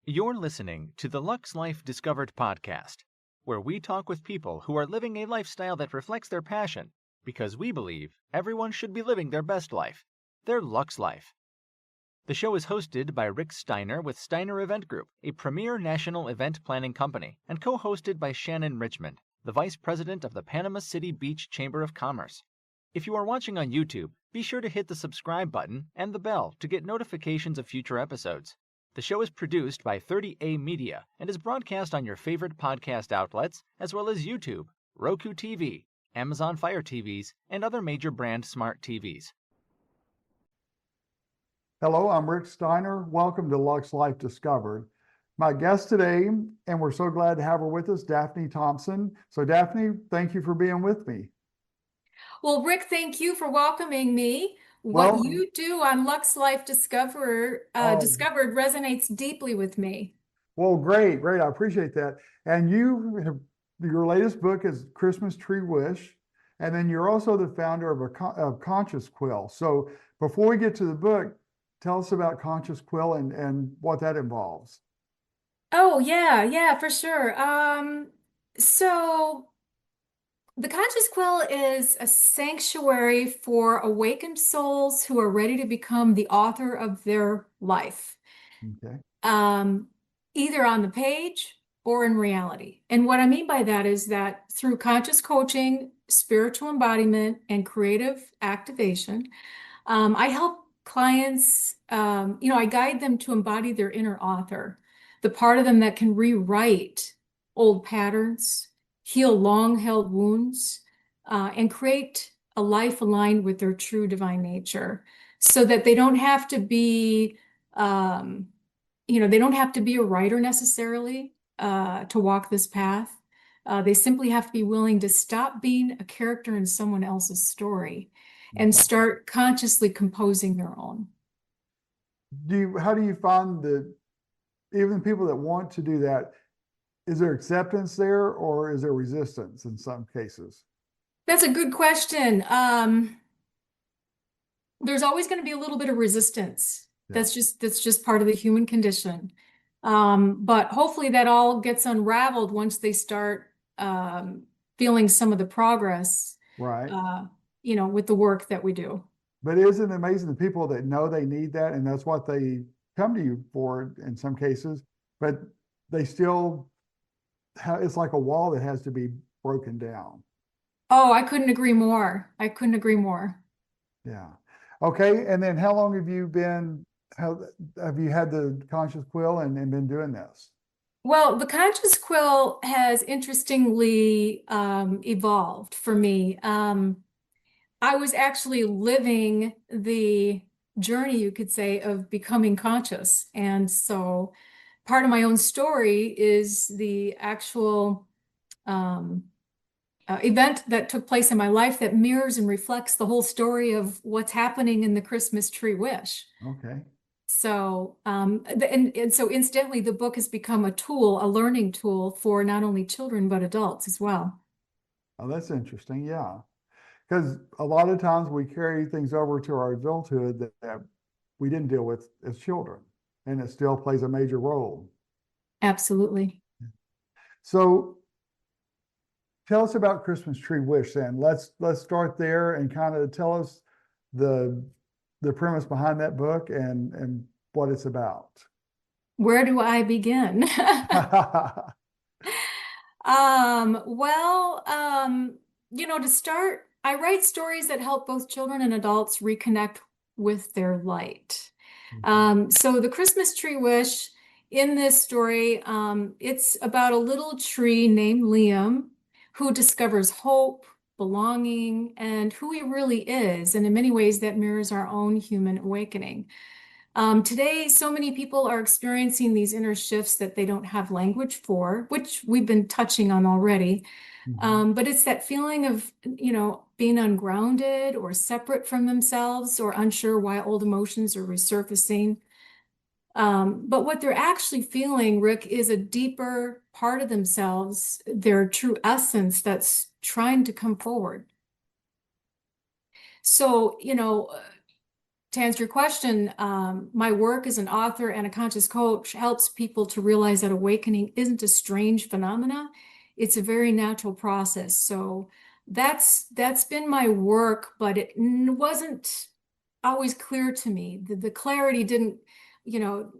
You're listening to the Lux Life Discovered podcast, where we talk with people who are living a lifestyle that reflects their passion, because we believe everyone should be living their best life, their Lux Life. The show is hosted by Rick Steiner with Steiner Event Group, a premier national event planning company, and co-hosted by Shannon Richmond, the Vice President of the Panama City Beach Chamber of Commerce. If you are watching on YouTube, be sure to hit the subscribe button and the bell to get notifications of future episodes. The show is produced by 30A Media and is broadcast on your favorite podcast outlets, as well as YouTube, Roku TV, Amazon Fire TVs, and other major brand smart TVs. Hello, I'm Rick Steiner. Welcome to Lux Life Discovered. My guest today, and we're so glad to have her with us, Daphne Thompson. So Daphne, thank you for being with me. Well, Rick, thank you for welcoming me. Well, What you do on Lux Life Discovered resonates deeply with me. Well, great. I appreciate that. And your latest book is Christmas Tree Wish, and then you're also the founder of Conscious Quill. So before we get to the book, tell us about Conscious Quill and what that involves. Oh, yeah, for sure. So the Conscious Quill is a sanctuary for awakened souls who are ready to become the author of their life, Okay. either on the page or in reality. And what I mean by that is that through conscious coaching, spiritual embodiment, and creative activation, I help clients, I guide them to embody their inner author, the part of them that can rewrite old patterns, heal long-held wounds, and create a life aligned with their true divine nature, so that they don't have to be, they don't have to be a writer necessarily to walk this path. They simply have to be willing to stop being a character in someone else's story and start consciously composing their own. How do you find that even people that want to do that, is there acceptance there or is there resistance in some cases? That's a good question. There's always going to be a little bit of resistance. Yeah. That's just part of the human condition. But hopefully that all gets unraveled once they start feeling some of the progress, Right. With the work that we do. But isn't it amazing the people that know they need that, and that's what they come to you for in some cases, but they still it's like a wall that has to be broken down. Oh, I couldn't agree more. Yeah. Okay. And then how long have you had the Conscious Quill and been doing this? Well, the Conscious Quill has interestingly evolved for me. I was actually living the journey, you could say, of becoming conscious. And so part of my own story is the actual event that took place in my life that mirrors and reflects the whole story of what's happening in the Christmas Tree Wish. Okay. So, so incidentally, the book has become a learning tool for not only children, but adults as well. Oh, that's interesting. Yeah. Because a lot of times we carry things over to our adulthood that we didn't deal with as children, and it still plays a major role. Absolutely. So tell us about Christmas Tree Wish then. Let's start there and kind of tell us the premise behind that book and what it's about. Where do I begin? To start, I write stories that help both children and adults reconnect with their light. So the Christmas Tree Wish in this story, it's about a little tree named Liam who discovers hope, belonging, and who he really is. And in many ways, that mirrors our own human awakening. Today, so many people are experiencing these inner shifts that they don't have language for, which we've been touching on already. But it's that feeling of, being ungrounded or separate from themselves or unsure why old emotions are resurfacing. But what they're actually feeling, Rick, is a deeper part of themselves, their true essence that's trying to come forward. So, to answer your question, my work as an author and a conscious coach helps people to realize that awakening isn't a strange phenomena. It's a very natural process. So that's been my work, but it wasn't always clear to me. The clarity didn't, you know,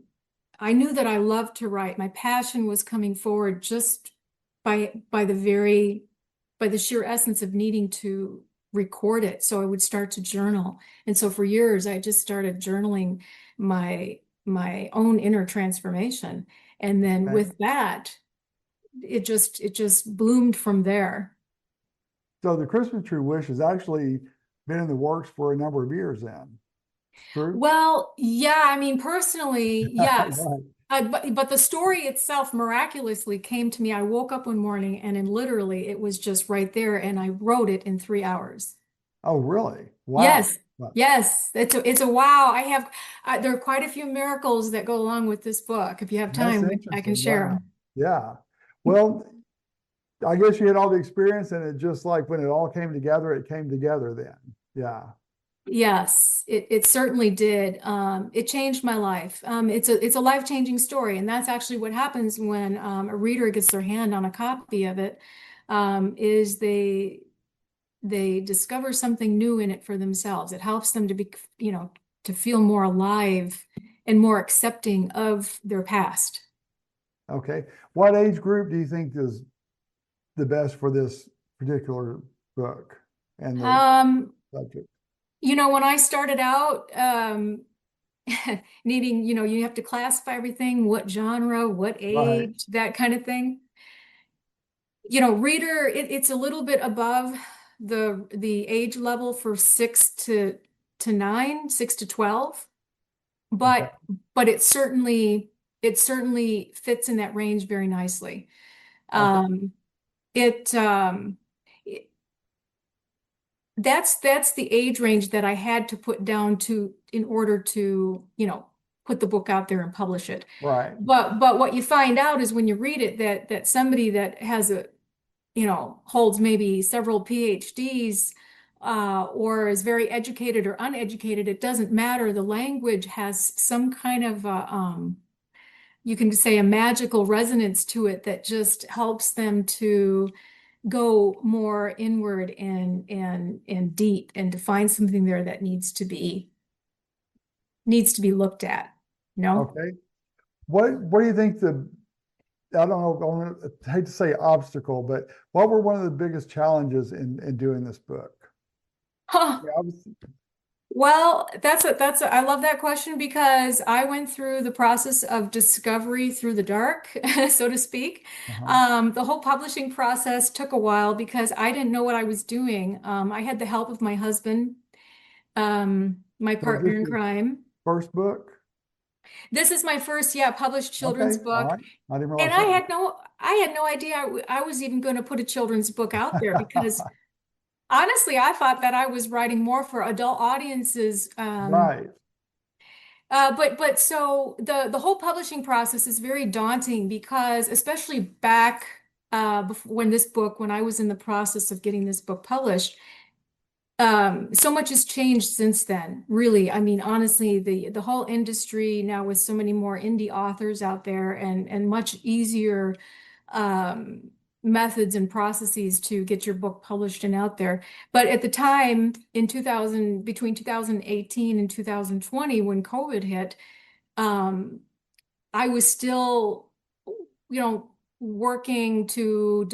I knew that I loved to write. My passion was coming forward just by the sheer essence of needing to record it. So I would start to journal. And so for years, I just started journaling my own inner transformation. And then Okay. with that, it just bloomed from there. So the Christmas Tree Wish has actually been in the works for a number of years then. True? Well, yeah, I mean, personally, yes. Right. But the story itself miraculously came to me. I woke up one morning and then literally it was just right there, and I wrote it in 3 hours. Oh, really? Wow. Yes, Well, yes, it's a wow. I have there are quite a few miracles that go along with this book. If you have that's time, I can interesting. share Wow. Yeah. Well, I guess you had all the experience and it just like when it all came together, it came together then. Yeah. Yes, it certainly did. It changed my life. It's a life-changing story, and that's actually what happens when a reader gets their hand on a copy of it, is they discover something new in it for themselves. It helps them to be, to feel more alive and more accepting of their past. Okay. What age group do you think is the best for this particular book and the Um, subject? when I started out, needing, you have to classify everything, what genre, what Right. age, that kind of thing. Reader, it's a little bit above the age level for 6 to 9, 6 to 12, Okay. but it certainly fits in that range very nicely. Okay. Um, it that's the age range that I had to put down to in order to, put the book out there and publish it. Right. But what you find out is when you read it that somebody that has holds maybe several PhDs, or is very educated or uneducated, it doesn't matter. The language has some kind of you can say a magical resonance to it that just helps them to go more inward and deep, and to find something there that needs to be looked at, Okay. What do you think I don't know, I hate to say obstacle, but what were one of the biggest challenges in doing this book? Huh. Yeah, Well, I love that question because I went through the process of discovery through the dark, so to speak. The whole publishing process took a while because I didn't know what I was doing. I had the help of my husband, my was partner this in your crime. first book? This is my first, published children's Okay. All book. right. I didn't And realize I that. had no idea I was even going to put a children's book out there because honestly, I thought that I was writing more for adult audiences. Right. But so the whole publishing process is very daunting because especially back when I was in the process of getting this book published, so much has changed since then, really. I mean, honestly, the whole industry now with so many more indie authors out there and much easier um, methods and processes to get your book published and out there. But at the time in between 2018 and 2020, when COVID hit, I was still, working to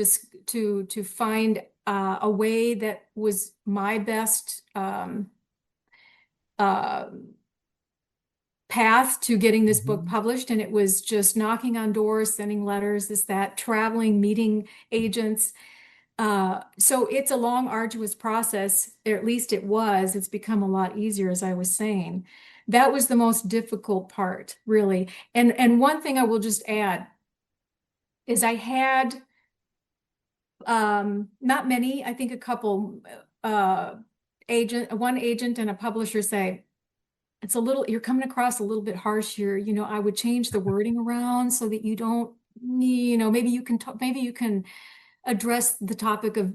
find a way that was my best uh, path to getting this book Mhm. published. And it was just knocking on doors, sending letters, traveling, meeting agents. So it's a long, arduous process, or at least it was. It's become a lot easier, as I was saying. That was the most difficult part, really. And one thing I will just add is I had not many, I think a couple one agent and a publisher say, you're coming across a little bit harsh here. I would change the wording around so that you don't, maybe you can address the topic of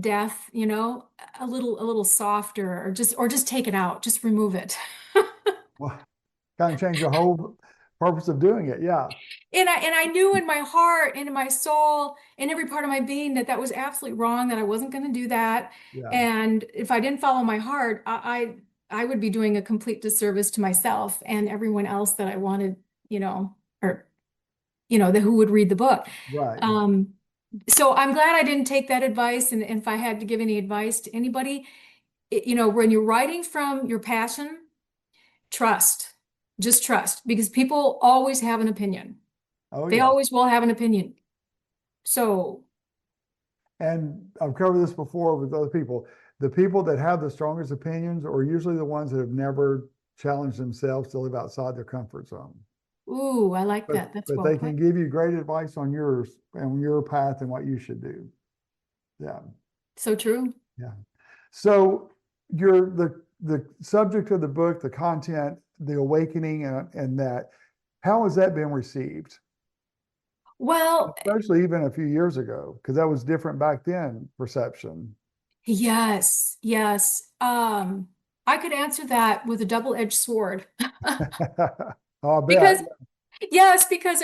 death, a little softer, or just take it out, just remove it. Well, kind of change the whole purpose of doing it. Yeah. And I knew in my heart and in my soul, in every part of my being, that that was absolutely wrong, that I wasn't going to do that. Yeah. And if I didn't follow my heart, I would be doing a complete disservice to myself and everyone else that I wanted, or who would read the book. Right. So I'm glad I didn't take that advice. And if I had to give any advice to anybody, when you're writing from your passion, trust, just trust, because people always have an opinion. Oh, They yeah. always will have an opinion. So, And I've covered this before with other people. The people that have the strongest opinions are usually the ones that have never challenged themselves to live outside their comfort zone. ooh, I like But that. That's but well they put. can give you great advice on yours and your path and what you should do. Yeah. So true. Yeah. So you're the subject of the book, the content, the awakening, and that, how has that been received? Well, Especially even a few years ago, because that was different back then, perception. yes, yes. I could answer that with a double-edged sword. I'll Because, bet. yes, because,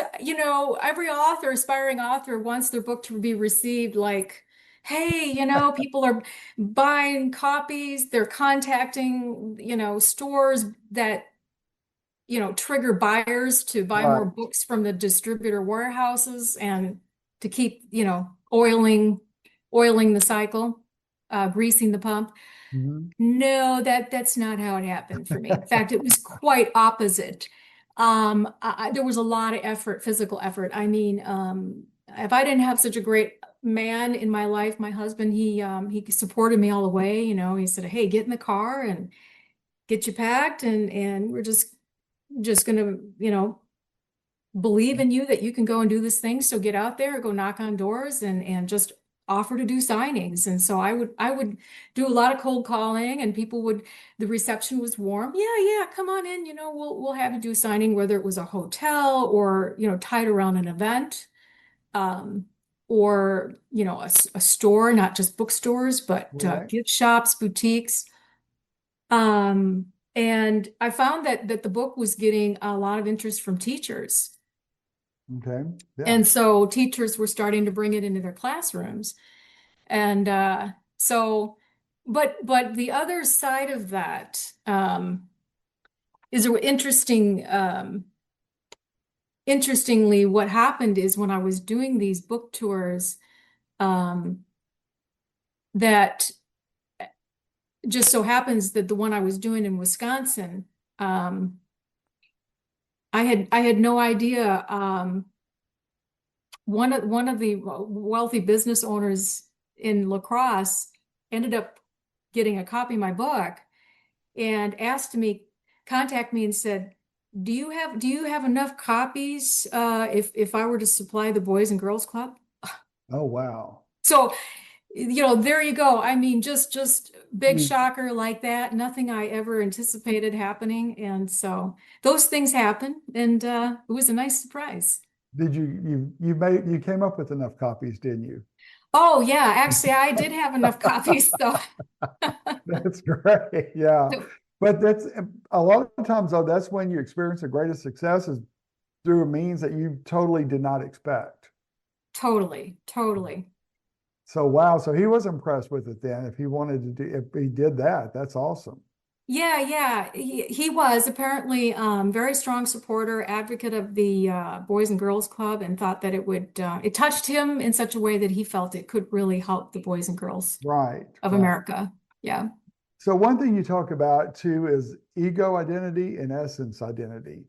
every author, aspiring author wants their book to be received like, hey, people are buying copies, they're contacting, stores that trigger buyers to buy more Right. books from the distributor warehouses and to keep, oiling the cycle, greasing the pump. Mhm. No, that's not how it happened for me. In fact, it was quite opposite. There was a lot of effort, physical effort. I mean, if I didn't have such a great man in my life, my husband, he supported me all the way. He said, "Hey, get in the car and get you packed, and we're just gonna, believe in you that you can go and do this thing. So get out there, go knock on doors and just offer to do signings." And so I would do a lot of cold calling, and the reception was warm. Yeah, yeah, come on in, we'll have you do a signing, whether it was a hotel or, tied around an event, um, or, a store, not just bookstores, but Right. gift shops, boutiques. And I found that the book was getting a lot of interest from teachers. Okay. Yeah. And so teachers were starting to bring it into their classrooms. And so, but the other side of that is interesting. Interestingly, what happened is when I was doing these book tours, um, that just so happens that the one I was doing in Wisconsin, um, I had no idea. One of the wealthy business owners in La Crosse ended up getting a copy of my book and contact me and said, "Do you have enough copies if I were to supply the Boys and Girls Club?" Oh, wow. So, there you go. I mean, just big You shocker like that. Nothing I ever anticipated happening, and so those things happen, and it was a nice surprise. did you came up with enough copies, didn't you? Oh yeah, actually I did have enough copies though. That's great. Yeah. But that's a lot of times though, that's when you experience the greatest success is through a means that you totally did not expect. Totally, totally. So wow, so he was impressed with it then. If he wanted to do, if he did that, that's awesome. Yeah, yeah. He was apparently very strong supporter, advocate of the Boys and Girls Club, and thought that it touched him in such a way that he felt it could really help the boys and girls Right, of right. America. Yeah. So one thing you talk about too is ego identity and essence identity.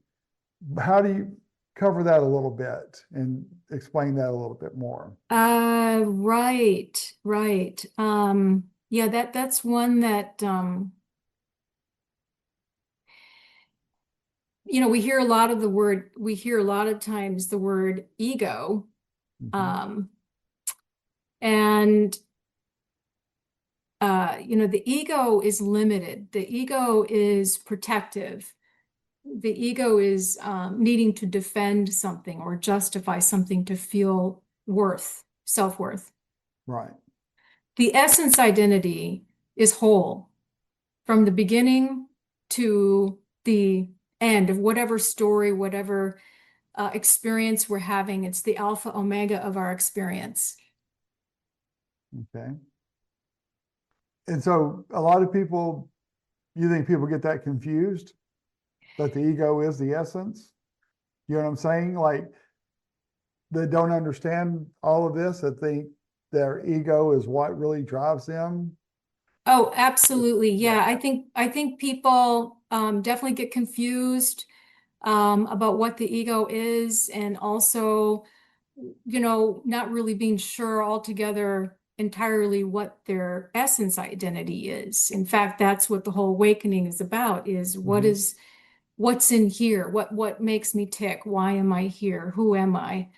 How do you cover that a little bit and explain that a little bit more? Right, right. Yeah, that's one that we hear a lot of times the word ego. Mhm. Um, and the ego is limited. The ego is protective. The ego is needing to defend something or justify something to feel self-worth. Right. The essence identity is whole from the beginning to the end of whatever story, whatever experience we're having. It's the alpha omega of our experience. Okay. And so a lot of people, you think people get that confused, that the ego is the essence? You know what I'm saying? Like, they don't understand all of this, that think their ego is what really drives them. Oh, absolutely. Yeah. Yeah, I think people definitely get confused about what the ego is, and also, not really being sure altogether entirely what their essence identity is. In fact, that's what the whole awakening is about, is what's in here? What makes me tick? Why am I here? Who am I?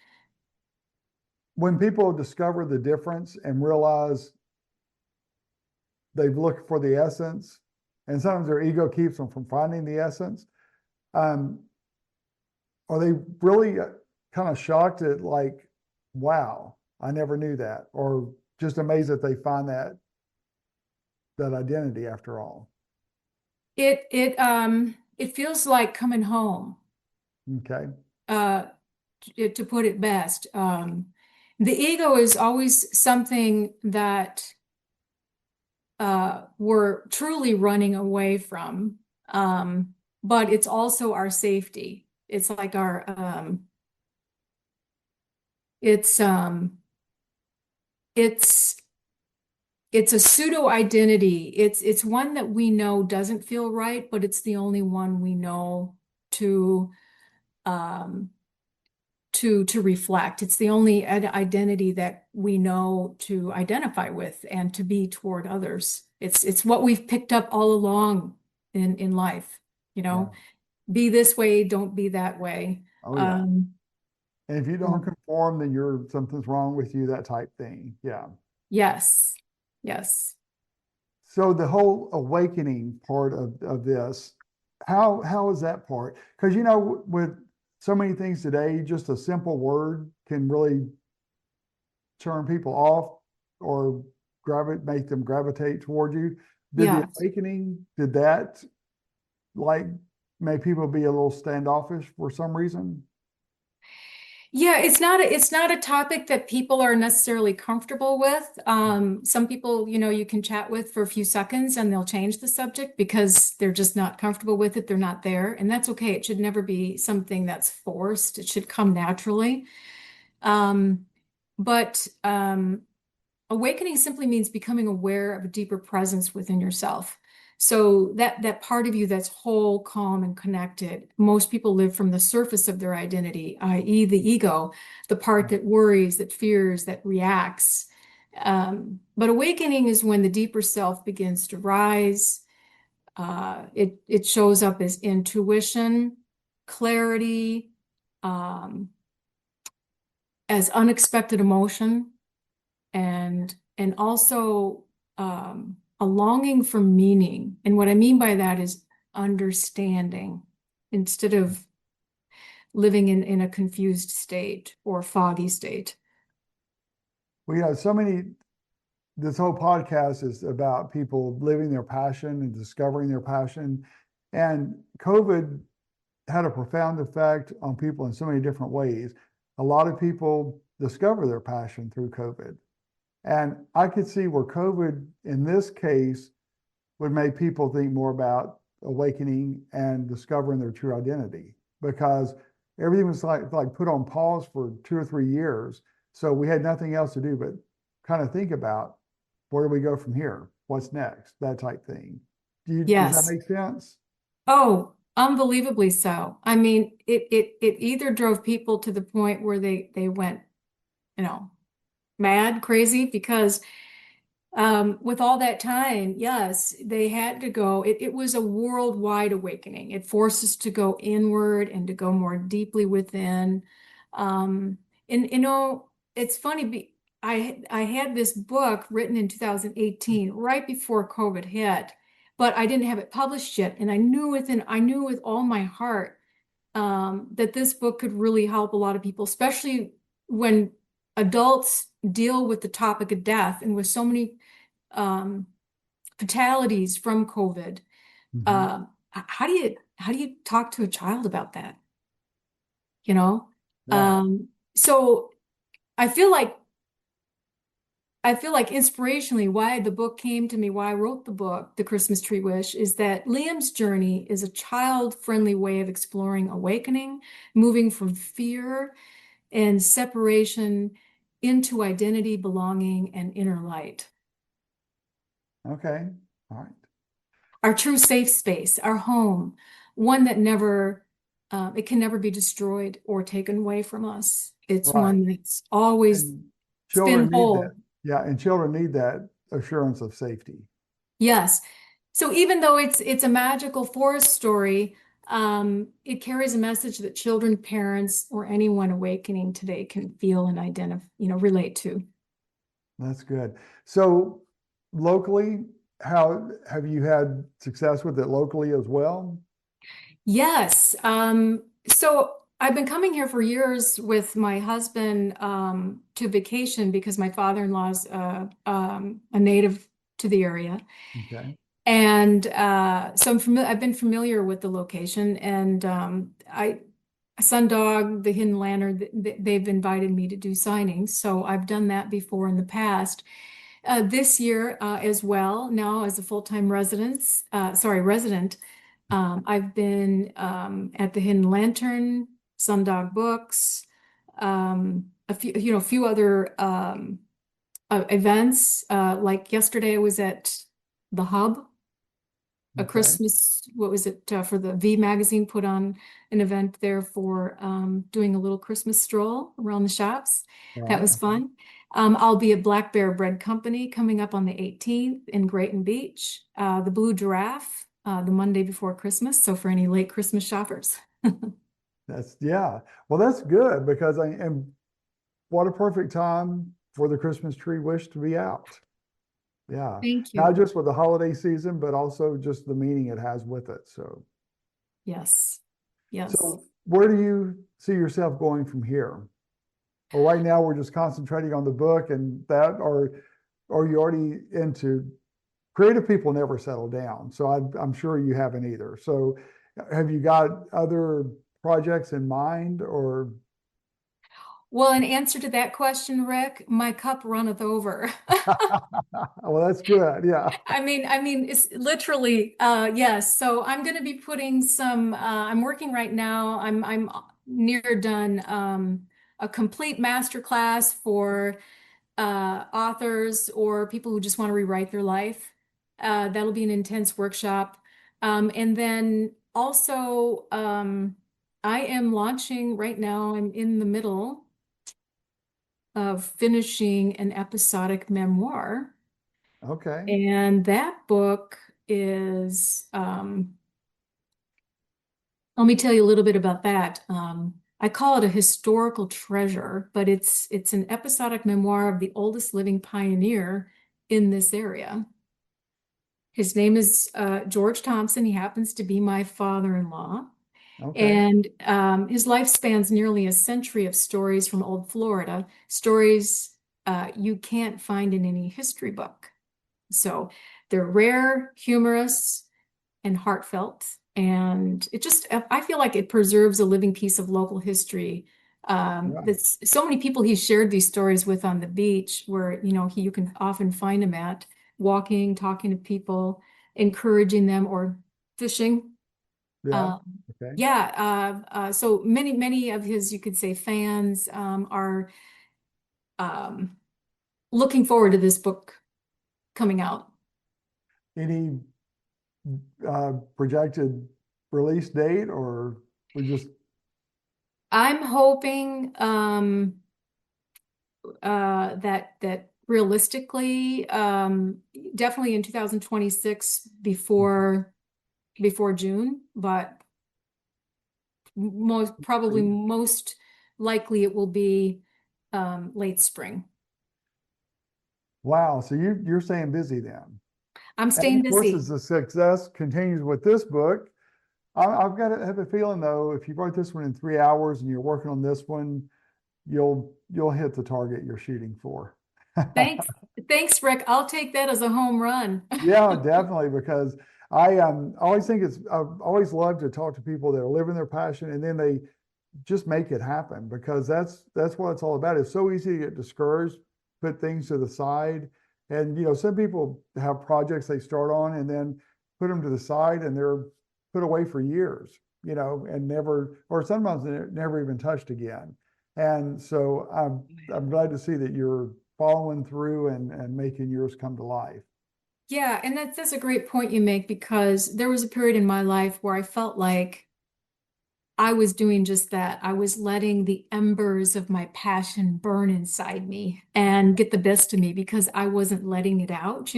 When people discover the difference and realize they've looked for the essence, and sometimes their ego keeps them from finding the essence, are they really kind of shocked at, like, wow, I never knew that, or just amazed that they find that identity after all? It feels like coming home, Okay. uh, to put it best. The ego is always something that we're truly running away from, but it's also our safety. It's like our it's it's it's a pseudo identity. It's one that we know doesn't feel right, but it's the only one we know to um to reflect. It's the only identity that we know to identify with and to be toward others. It's what we've picked up all along in life, you Yeah. know, be this way, don't be that way. Oh yeah. Um, And if you don't conform, then something's wrong with you, that type thing. Yeah. yes, yes. So the whole awakening part of this, how is that part? Because with so many things today, just a simple word can really turn people off or make them gravitate toward you. Did the Yeah. awakening, did that, like, make people be a little standoffish for some reason? Yeah, it's not a topic that people are necessarily comfortable with. Some people, you can chat with for a few seconds and they'll change the subject because they're just not comfortable with it. They're not there, and that's okay. It should never be something that's forced. It should come naturally. But awakening simply means becoming aware of a deeper presence within yourself. So that part of you that's whole, calm, and connected. Most people live from the surface of their identity, i.e., the ego, the part that worries, that fears, that reacts. But awakening is when the deeper self begins to rise. It shows up as intuition, clarity, um, as unexpected emotion, and also a longing for meaning. And what I mean by that is understanding instead of living in a confused state or foggy state. Well, this whole podcast is about people living their passion and discovering their passion. And COVID had a profound effect on people in so many different ways. A lot of people discover their passion through COVID. And I could see where COVID, in this case, would make people think more about awakening and discovering their true identity, because everything was like put on pause for 2 or 3 years. So we had nothing else to do but kind of think about, where do we go from here? What's next? That type thing. Does that Yes. make sense? Oh, unbelievably so. I mean, it either drove people to the point where they went, mad, crazy, because with all that time, yes, they had to go. It was a worldwide awakening. It forced us to go inward and to go more deeply within. Um, and it's funny. I had this book written in 2018, right before COVID hit, but I didn't have it published yet. And I knew with all my heart that this book could really help a lot of people, especially when adults deal with the topic of death and with so many um, fatalities from COVID. Mhm. How how do you talk to a child about that? You know? Yeah. So I feel like inspirationally, why the book came to me, why I wrote the book, The Christmas Tree Wish, is that Liam's journey is a child-friendly way of exploring awakening, moving from fear and separation into identity, belonging, and inner light. Okay. All right. Our true safe space, our home, one that never, it can never be destroyed or taken away from us. It's Right. one that's always And been children need that. whole. Yeah. And children need that assurance of safety. Yes. So even though it's a magical forest story, it carries a message that children, parents, or anyone awakening today can feel and identify, relate to. That's good. So locally, how have you had success with it locally as well? Yes. So I've been coming here for years with my husband to vacation because my father-in-law is a native to the area. Okay. And so I've been familiar with the location, and Sundog, the Hidden Lantern, they've invited me to do signings. So I've done that before in the past. This year as well, now as a full-time resident, I've been at the Hidden Lantern, Sundog Books, a few other events. Like yesterday, I was at the Hub, a Okay. Christmas, what was it, for the V magazine, put on an event there for doing a little Christmas stroll around the shops. All That right. was fun. I'll be at Black Bear Bread Company coming up on the 18th in Grayton Beach, the Blue Giraffe, the Monday before Christmas. So for any late Christmas shoppers. Yeah. Well, that's good because what a perfect time for the Christmas tree wish to be out. Yeah. Thank Not you. just with the holiday season, but also just the meaning it has with it. Yes. Yes. So where do you see yourself going from here? Or right now we're just concentrating on the book and that, or are you already into creative people never settle down. So I'm sure you haven't either. So have you got other projects in mind or? Well, in answer to that question, Rick, my cup runneth over. Well, that's good. Yeah. It's literally, yes. So I'm going to be putting I'm working right now. I'm near done, a complete master class for authors or people who just want to rewrite their life. That'll be an intense workshop. And then also, I am launching right now. I'm in the middle of finishing an episodic memoir. Okay. And that book is, let me tell you a little bit about that. I call it a historical treasure, but it's an episodic memoir of the oldest living pioneer in this area. His name is George Thompson. He happens to be my father-in-law. Okay. And his life spans nearly a century of stories from old Florida, stories you can't find in any history book. So they're rare, humorous, and heartfelt. And I feel like it preserves a living piece of local history. Right. That's so many people he shared these stories with on the beach where, you can often find him at walking, talking to people, encouraging them, or fishing. Yeah. Um, Okay. so many of his, you could say, fans are um, looking forward to this book coming out. Any projected release date or we just, I'm hoping that realistically, definitely in 2026 before June, but most likely it will be late spring. wow. So you're staying busy then. I'm And staying of course, busy. as the success continues with this book, I've got to have a feeling though, if you wrote this one in 3 hours and you're working on this one, you'll hit the target you're shooting for. Thanks, Rick. I'll take that as a home run. Yeah, definitely, because I always think I've always loved to talk to people that are living their passion and then they just make it happen, because that's what it's all about. It's so easy to get discouraged, put things to the side. And, some people have projects they start on and then put them to the side and they're put away for years, and never, or sometimes they're never even touched again. And so I'm glad to see that you're following through and making yours come to life. Yeah, and that's a great point you make, because there was a period in my life where I felt like I was doing just that. I was letting the embers of my passion burn inside me and get the best of me because I wasn't letting it out.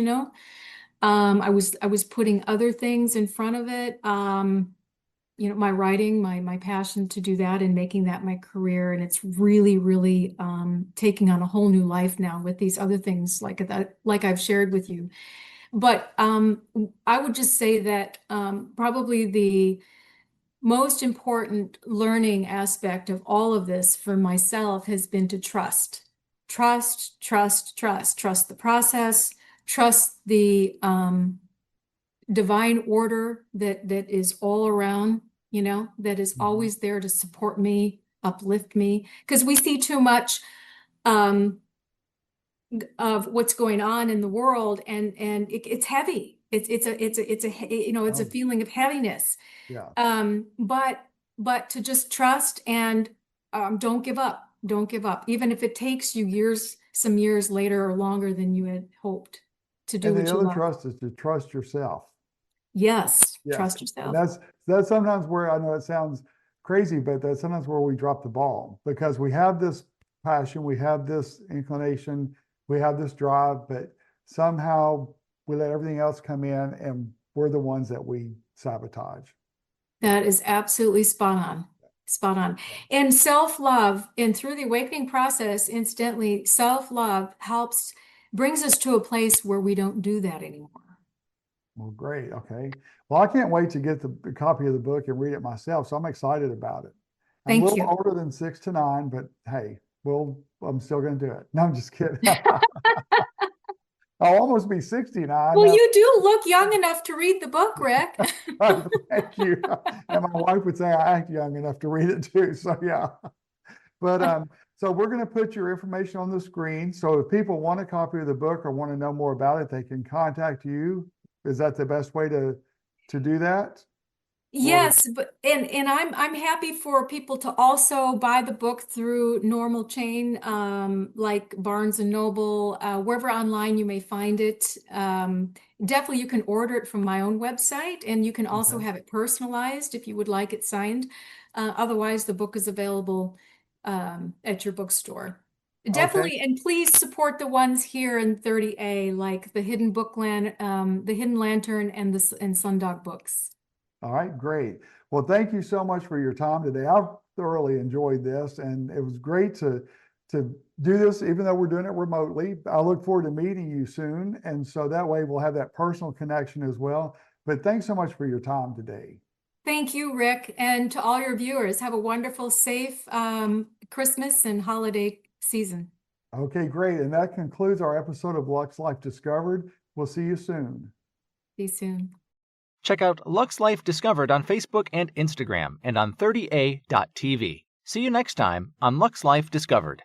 I was putting other things in front of it. My writing, my passion to do that and making that my career. And it's really, really taking on a whole new life now with these other things like that, like I've shared with you. But I would just say that probably the most important learning aspect of all of this for myself has been to trust. Trust the process, trust the divine order that is all around, that is always there to support me, uplift me. Because we see too much of what's going on in the world, and it's heavy. It's a feeling of heaviness. Yeah. But to just trust and don't give up. Don't give up, even if it takes you some years later or longer than you had hoped to do. And the other trust is to trust yourself. Yes, Yes. trust yourself. And that's sometimes where, I know it sounds crazy, but that's sometimes where we drop the ball, because we have this passion, we have this inclination, we have this drive, but somehow we let everything else come in and we're the ones that we sabotage. That is absolutely spot on. Spot on. And self-love, and through the awakening process, incidentally, self-love brings us to a place where we don't do that anymore. Well, great. Okay. Well, I can't wait to get the copy of the book and read it myself. So I'm excited about it. I'm Thank a little you. older than 6 to 9, but hey, I'm still going to do it. No, I'm just kidding. I'll almost be 69. Well, you do look young enough to read the book, Rick. Thank you. And my wife would say I act young enough to read it too. So yeah. But so we're going to put your information on the screen. So if people want a copy of the book or want to know more about it, they can contact you. Is that the best way to do that? Yes, but and I'm happy for people to also buy the book through normal chain, like Barnes and Noble, wherever online you may find it. Definitely you can order it from my own website, and you can also have it personalized if you would like it signed. Otherwise, the book is available at your bookstore. Definitely, and please support the ones here in 30A, like the Hidden Lantern and Sundog books. All right, great. Well, thank you so much for your time today. I've thoroughly enjoyed this, and it was great to do this, even though we're doing it remotely. I look forward to meeting you soon, and so that way we'll have that personal connection as well. But thanks so much for your time today. Thank you, Rick, and to all your viewers. Have a wonderful, safe Christmas and holiday season. Okay, great. And that concludes our episode of Lux Life Discovered. We'll see you soon. See you soon. Check out Lux Life Discovered on Facebook and Instagram and on 30a.tv. See you next time on Lux Life Discovered.